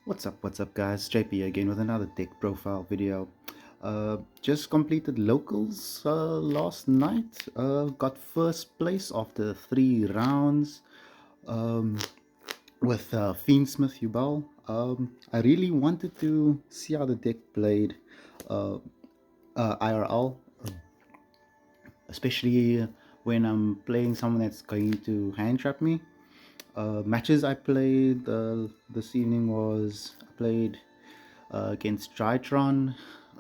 What's up guys, JP again with another deck profile video. Just completed locals last night, got first place after 3 rounds um, with Fiendsmith Yubel. I really wanted to see how the deck played uh, IRL, especially when I'm playing someone that's going to hand trap me. Matches I played this evening was I played against Drytron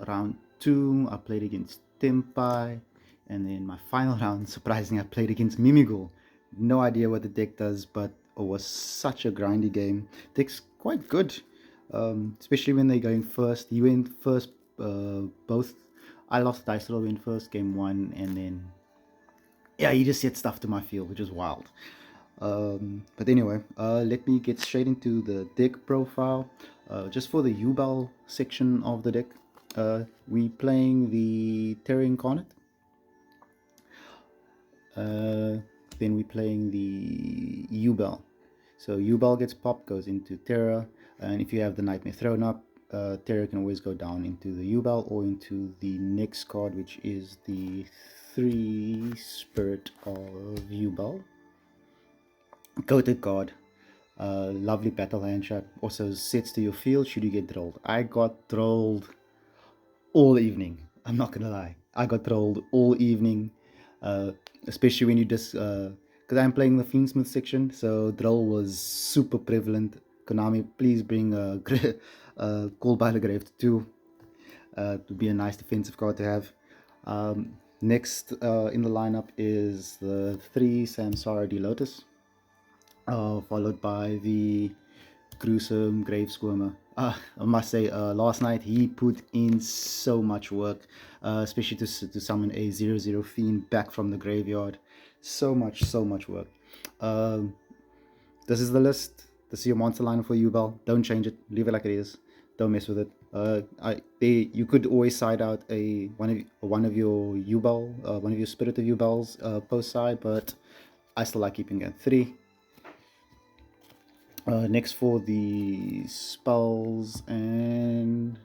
round 2. I played against Tempai, and then my final round, surprisingly, I played against Mimigo. No idea what the deck does, but it was such a grindy game. Deck's quite good, especially when they're going first. He went first, both. I lost dice roll, went first game 1, and then yeah, he just set stuff to my field, which is wild. But anyway, let me get straight into the deck profile. Just for the Yubel section of the deck, we playing the Terra Incarnate. Then we playing the Yubel. So Yubel gets popped, goes into Terra, and if you have the Nightmare thrown up, Terra can always go down into the Yubel or into the next card, which is the 3 Spirit of Yubel. Coated card. Lovely battle hand trap. Also sets to your field should you get trolled. I got trolled all evening. I'm not gonna lie. I got trolled all evening. Especially when you just because I'm playing the Fiendsmith section, so troll was super prevalent. Konami, please bring Call by the Grave 2. To be a nice defensive card to have. Next in the lineup is the 3 Samsara D Lotus. Followed by the gruesome Grave Squirmer. I must say, last night he put in so much work, especially to summon a 0/0 Fiend back from the graveyard. So much work. This is the list. This is your monster line for Yubel. Don't change it. Leave it like it is. Don't mess with it. You could always side out one of your Yubel, one of your Spirit of Yubel's post side, but I still like keeping it at 3. Next for the spells, and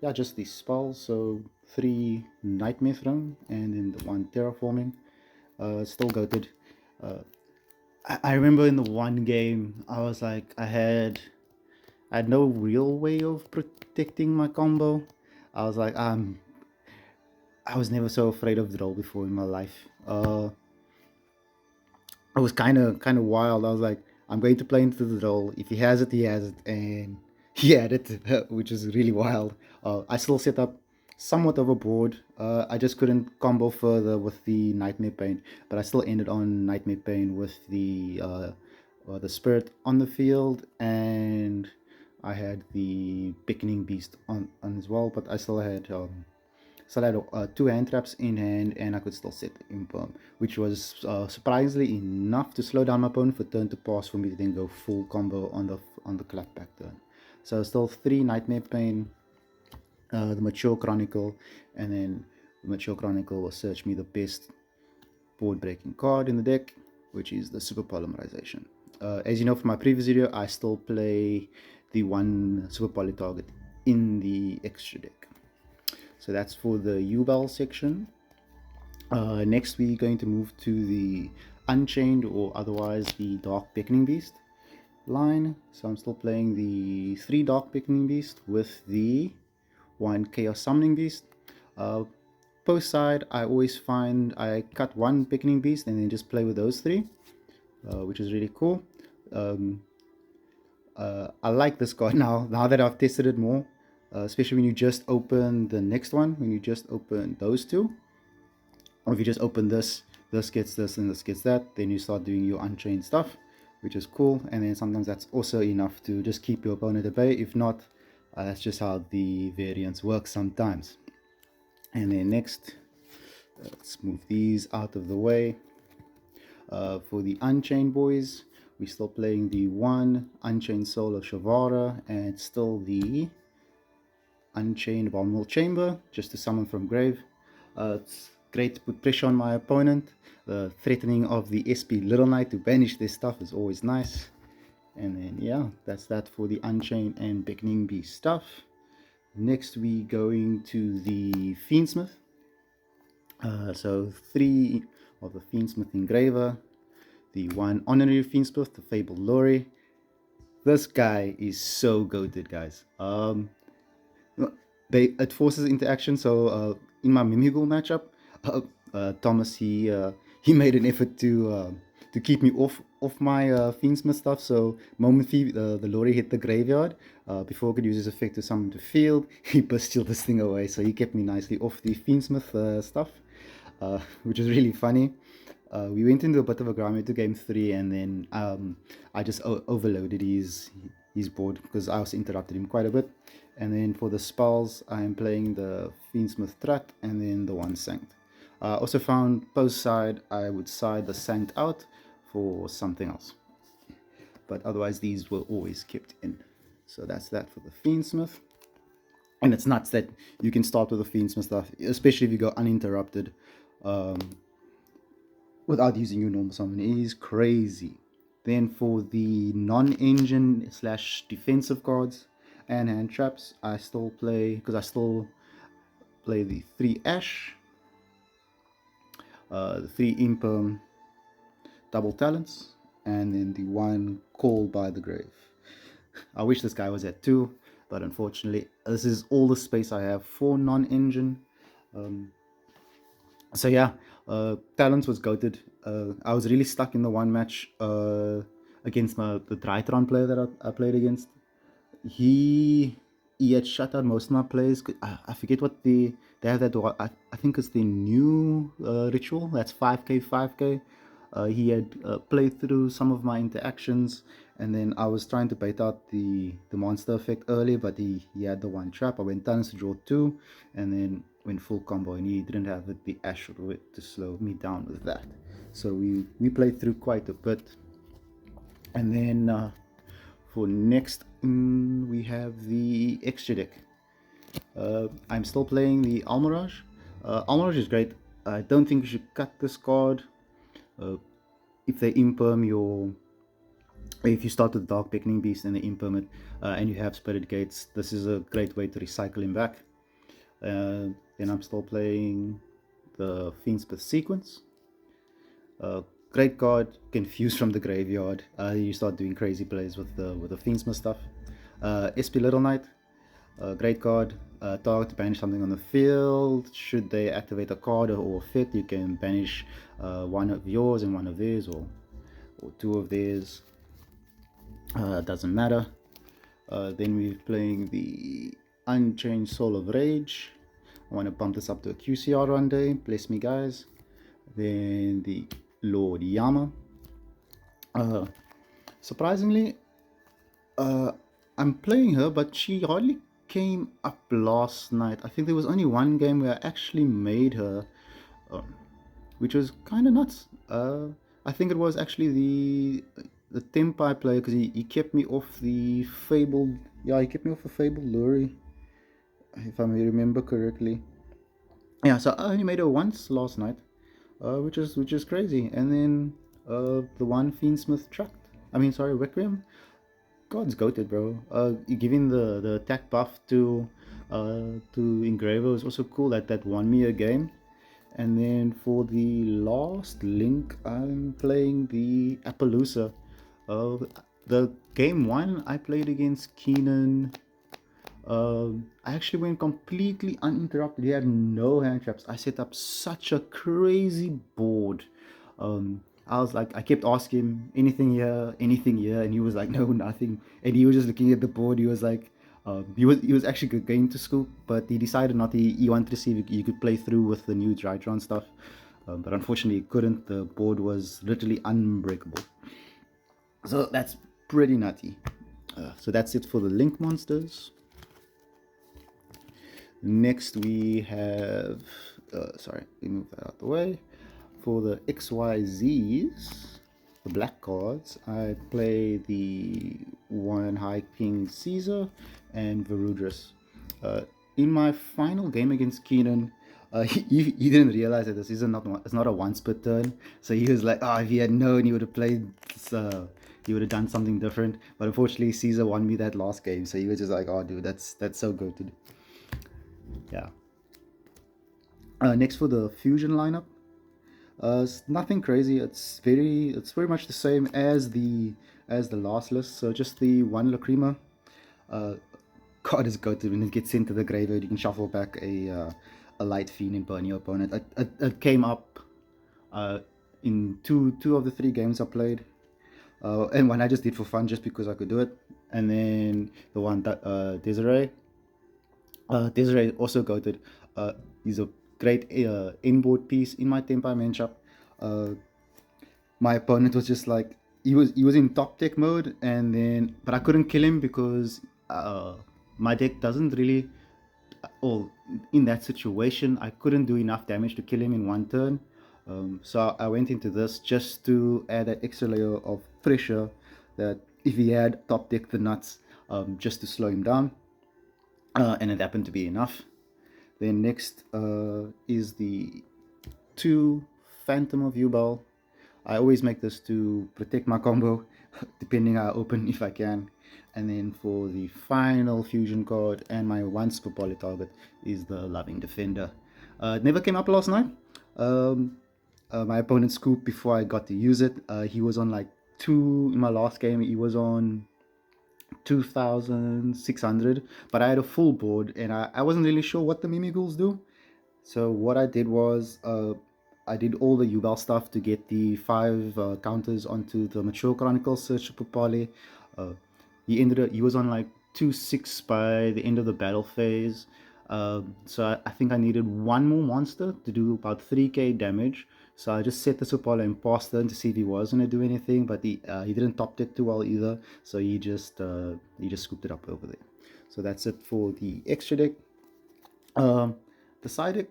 yeah, just the spells. So 3 Nightmare Throne and then the 1 Terraforming. Still goated. I remember in the one game I was like I had no real way of protecting my combo. I was like I was never so afraid of draw before in my life. I was kind of wild. I was like, I'm going to play into the role. If he has it, he has it, and he had it, which is really wild. I still set up somewhat of a board. I just couldn't combo further with the Nightmare Pain, but I still ended on Nightmare Pain with the Spirit on the field, and I had the Beckoning Beast on as well. But I still had 2 hand traps in hand, and I could still set the Imperm, which was surprisingly enough to slow down my opponent for turn to pass for me to then go full combo on the clapback turn. So still 3 Nightmare Pain, the Mature Chronicle, and then the Mature Chronicle will search me the best board breaking card in the deck, which is the Super Polymerization. As you know from my previous video, I still play the 1 Super Poly target in the extra deck. So that's for the Yubel section. Next we're going to move to the Unchained, or otherwise the Dark Beckoning Beast line. So I'm still playing the 3 Dark Beckoning Beast with the 1 Chaos Summoning Beast. Post side, I always find I cut 1 Beckoning Beast and then just play with those 3, which is really cool. I like this card now that I've tested it more. Especially when you just open the next one, when you just open those 2, or if you just open this gets this and this gets that, then you start doing your Unchained stuff, which is cool. And then sometimes that's also enough to just keep your opponent at bay. If not, that's just how the variants work sometimes. And then next, let's move these out of the way. For the Unchained boys, we're still playing the 1 Unchained Soul of Shavara, and it's still the Unchained Abominable Chamber, just to summon from grave. It's great to put pressure on my opponent. The threatening of the SP Little Knight to banish their stuff is always nice. And then yeah, that's that for the Unchained and Beckoning Beast stuff. Next we going to the Fiendsmith. So 3 of the Fiendsmith Engraver, the 1 Honorary Fiendsmith, the Fabled Lorry. This guy is so goated, guys. It forces interaction. So in my Mimigul matchup, Thomas he made an effort to keep me off my Fiendsmith stuff. So moment the Lorry hit the graveyard, before I could use his effect to summon to field, he pistoled this thing away. So he kept me nicely off the Fiendsmith stuff, which is really funny. We went into a bit of a grind to game 3, and then I just overloaded his board because I also interrupted him quite a bit. And then for the spells, I'm playing the Fiendsmith Threat and then the 1 Sanct. Also found post side, I would side the Sanct out for something else. But otherwise, these were always kept in. So that's that for the Fiendsmith. And it's nuts that you can start with the Fiendsmith stuff, especially if you go uninterrupted, without using your normal summon. It is crazy. Then for the non-engine / defensive cards and hand traps, I still play, because I still play the 3 Ash, the 3 Imperm double talents, and then the 1 Call by the Grave. I wish this guy was at 2, but unfortunately this is all the space I have for non-engine. So yeah, Talents was goated. I was really stuck in the 1 match against the Drytron player that I played against. He had shut out most of my plays. I forget what they have that. I think it's the new ritual. That's 5k 5k. He had played through some of my interactions, and then I was trying to bait out the monster effect early, but he had the 1 trap. I went Talents to draw 2, and then went full combo, and he didn't have the Ash or it to slow me down with that. So we played through quite a bit. And then for next, we have the extra deck. I'm still playing the Almirage. Almirage is great. I don't think you should cut this card. If they imperm if you start with Dark Beckoning Beast and they imperm it, and you have Spirit Gates, this is a great way to recycle him back. Then I'm still playing the Fiendsmith Sequence. Great card, confused from the graveyard. You start doing crazy plays with the Fiendsmith stuff. SP Little Knight, great card. Target to banish something on the field. Should they activate a card or effect, you can banish 1 of yours and 1 of theirs, or 2 of theirs. Doesn't matter. Then we're playing the Unchained Soul of Rage. I want to bump this up to a QCR one day. Bless me, guys. Then the Lord Yama. Surprisingly, I'm playing her, but she hardly came up last night. I think there was only 1 game where I actually made her, which was kind of nuts. I think it was actually the Tempai player, because he kept me off the Fabled. Yeah, he kept me off the Fabled Lurry, if I may remember correctly. Yeah, so I only made her once last night, which is crazy. And then the 1 Fiendsmith Requiem. God's goated, bro. Giving the attack buff to Engraver is also cool. That won me a game. And then for the last link, I'm playing the Appaloosa. The game 1 I played against Keenan. I actually went completely uninterrupted. He had no hand traps. I set up such a crazy board. I was like, I kept asking him, anything here, and he was like, no, nothing. And he was just looking at the board. He was like, he was actually going to scoop, but he decided not to. He wanted to see if he could play through with the new Drytron stuff, but unfortunately he couldn't. The board was literally unbreakable. So that's pretty nutty. So that's it for the Link monsters. Next we have, sorry, let me move that out of the way. For the XYZs, the black cards, I play the 1 High King Caesar and Varudras. In my final game against Keenan, he didn't realize that this is it's not a once per turn. So he was like, oh, if he had known, he would have played he would have done something different. But unfortunately, Caesar won me that last game, so he was just like, "Oh, dude, that's so good." Yeah. Next for the fusion lineup, it's nothing crazy. It's very much the same as the last list. So just the one Lacrima. Uh, God is good. When it gets into the graveyard, you can shuffle back a light fiend and burn your opponent. It came up uh, in two of the three games I played, and one I just did for fun, just because I could do it. And then the one that Desiree. Desiree also goated. He's a great inboard piece in my Tempai matchup. Uh, my opponent was just like, he was in top deck mode, and then but I couldn't kill him because my deck doesn't really, or in that situation I couldn't do enough damage to kill him in one turn. So I went into this just to add that extra layer of pressure, that if he had top deck the nuts, just to slow him down, and it happened to be enough. Then next is the 2 Phantom of Yubel. I always make this to protect my combo, depending how I open if I can. And then for the final fusion card and my one super poly target is the Loving Defender. It never came up last night. Um, my opponent scooped before I got to use it. He was on like 2 in my last game. He was on 2,600, but I had a full board and I wasn't really sure what the Mimigools do. So what I did was I did all the Yubel stuff to get the 5 counters onto the Mature Chronicles Search Super Poly. Uh, he was on like 2-6 by the end of the battle phase. So I think I needed one more monster to do about 3k damage. So I just set the Super Poly and passed turn to see if he was gonna do anything, but he didn't top deck too well either. So he just scooped it up over there. So that's it for the extra deck. The side deck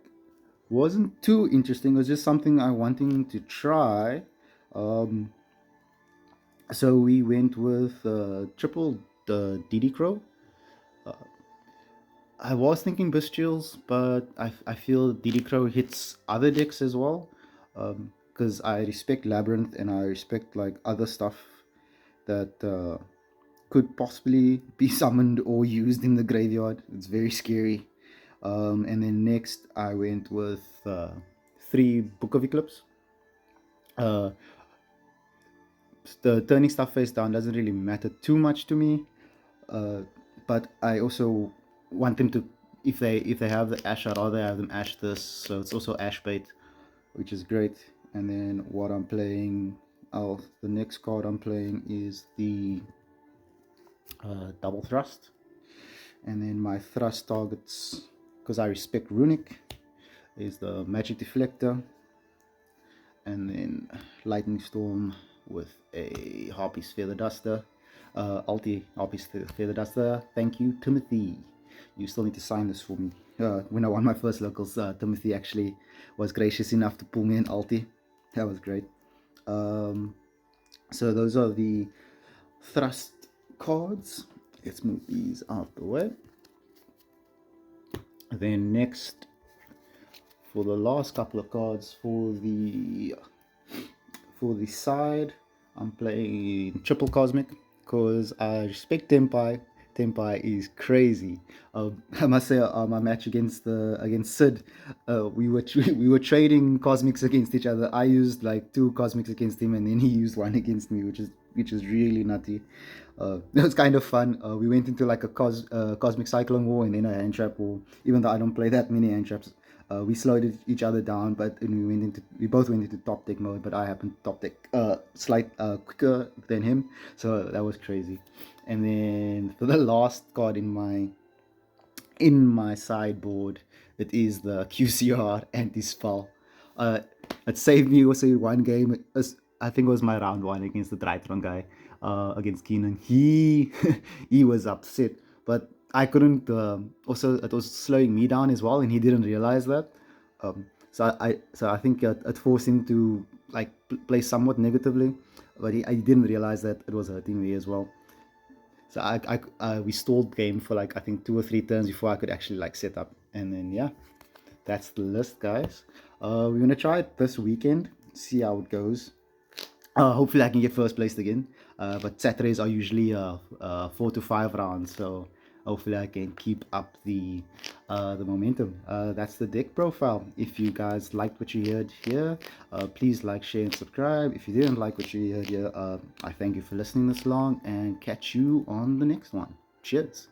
wasn't too interesting. It was just something I wanting to try. So we went with triple the DD Crow. I was thinking Bestials, but I feel DD Crow hits other decks as well. Because I respect Labyrinth and I respect like other stuff that could possibly be summoned or used in the graveyard. It's very scary. And then next I went with 3 Book of Eclipse. The turning stuff face down doesn't really matter too much to me, but I also want them to, if they have the ash, I'd rather have them ash this, so it's also ash bait, which is great. And then what I'm playing, the next card I'm playing is the double thrust, and then my thrust targets, because I respect Runic, is the Magic Deflector, and then Lightning Storm with a Harpy's Feather Duster. Alti Harpy's Feather Duster. Thank you, Timothy. You still need to sign this for me. When I won my first locals, Timothy actually was gracious enough to pull me in Alti. That was great. So those are the thrust cards. Let's move these out the way. Then next, for the last couple of cards for the side, I'm playing triple cosmic because I respect Tempai. Tempai is crazy. I must say, my match against Sid, we were trading cosmics against each other. I used like 2 cosmics against him, and then he used 1 against me, which is really nutty. It was kind of fun. We went into like a cosmic cyclone war and then a hand trap war. Even though I don't play that many hand traps, we slowed each other down, but we both went into top deck mode. But I happened to top deck quicker than him, so that was crazy. And then for the last card in my sideboard, it is the QCR anti-spell. It saved me also 1 game. I think it was my round 1 against the Tritron guy, against Keenan. He he was upset, but I couldn't. Also, it was slowing me down as well, and he didn't realize that. So I think it forced him to like play somewhat negatively, but I didn't realize that it was hurting me as well. So we stalled game for like I think 2 or 3 turns before I could actually like set up, and then yeah, that's the list, guys. We're gonna try it this weekend, see how it goes. Hopefully, I can get first place again. But Saturdays are usually 4 to 5 rounds, so hopefully, I can keep up the momentum. That's the deck profile. If you guys liked what you heard here, please like, share, and subscribe. If you didn't like what you heard here, I thank you for listening this long, and catch you on the next one. Cheers.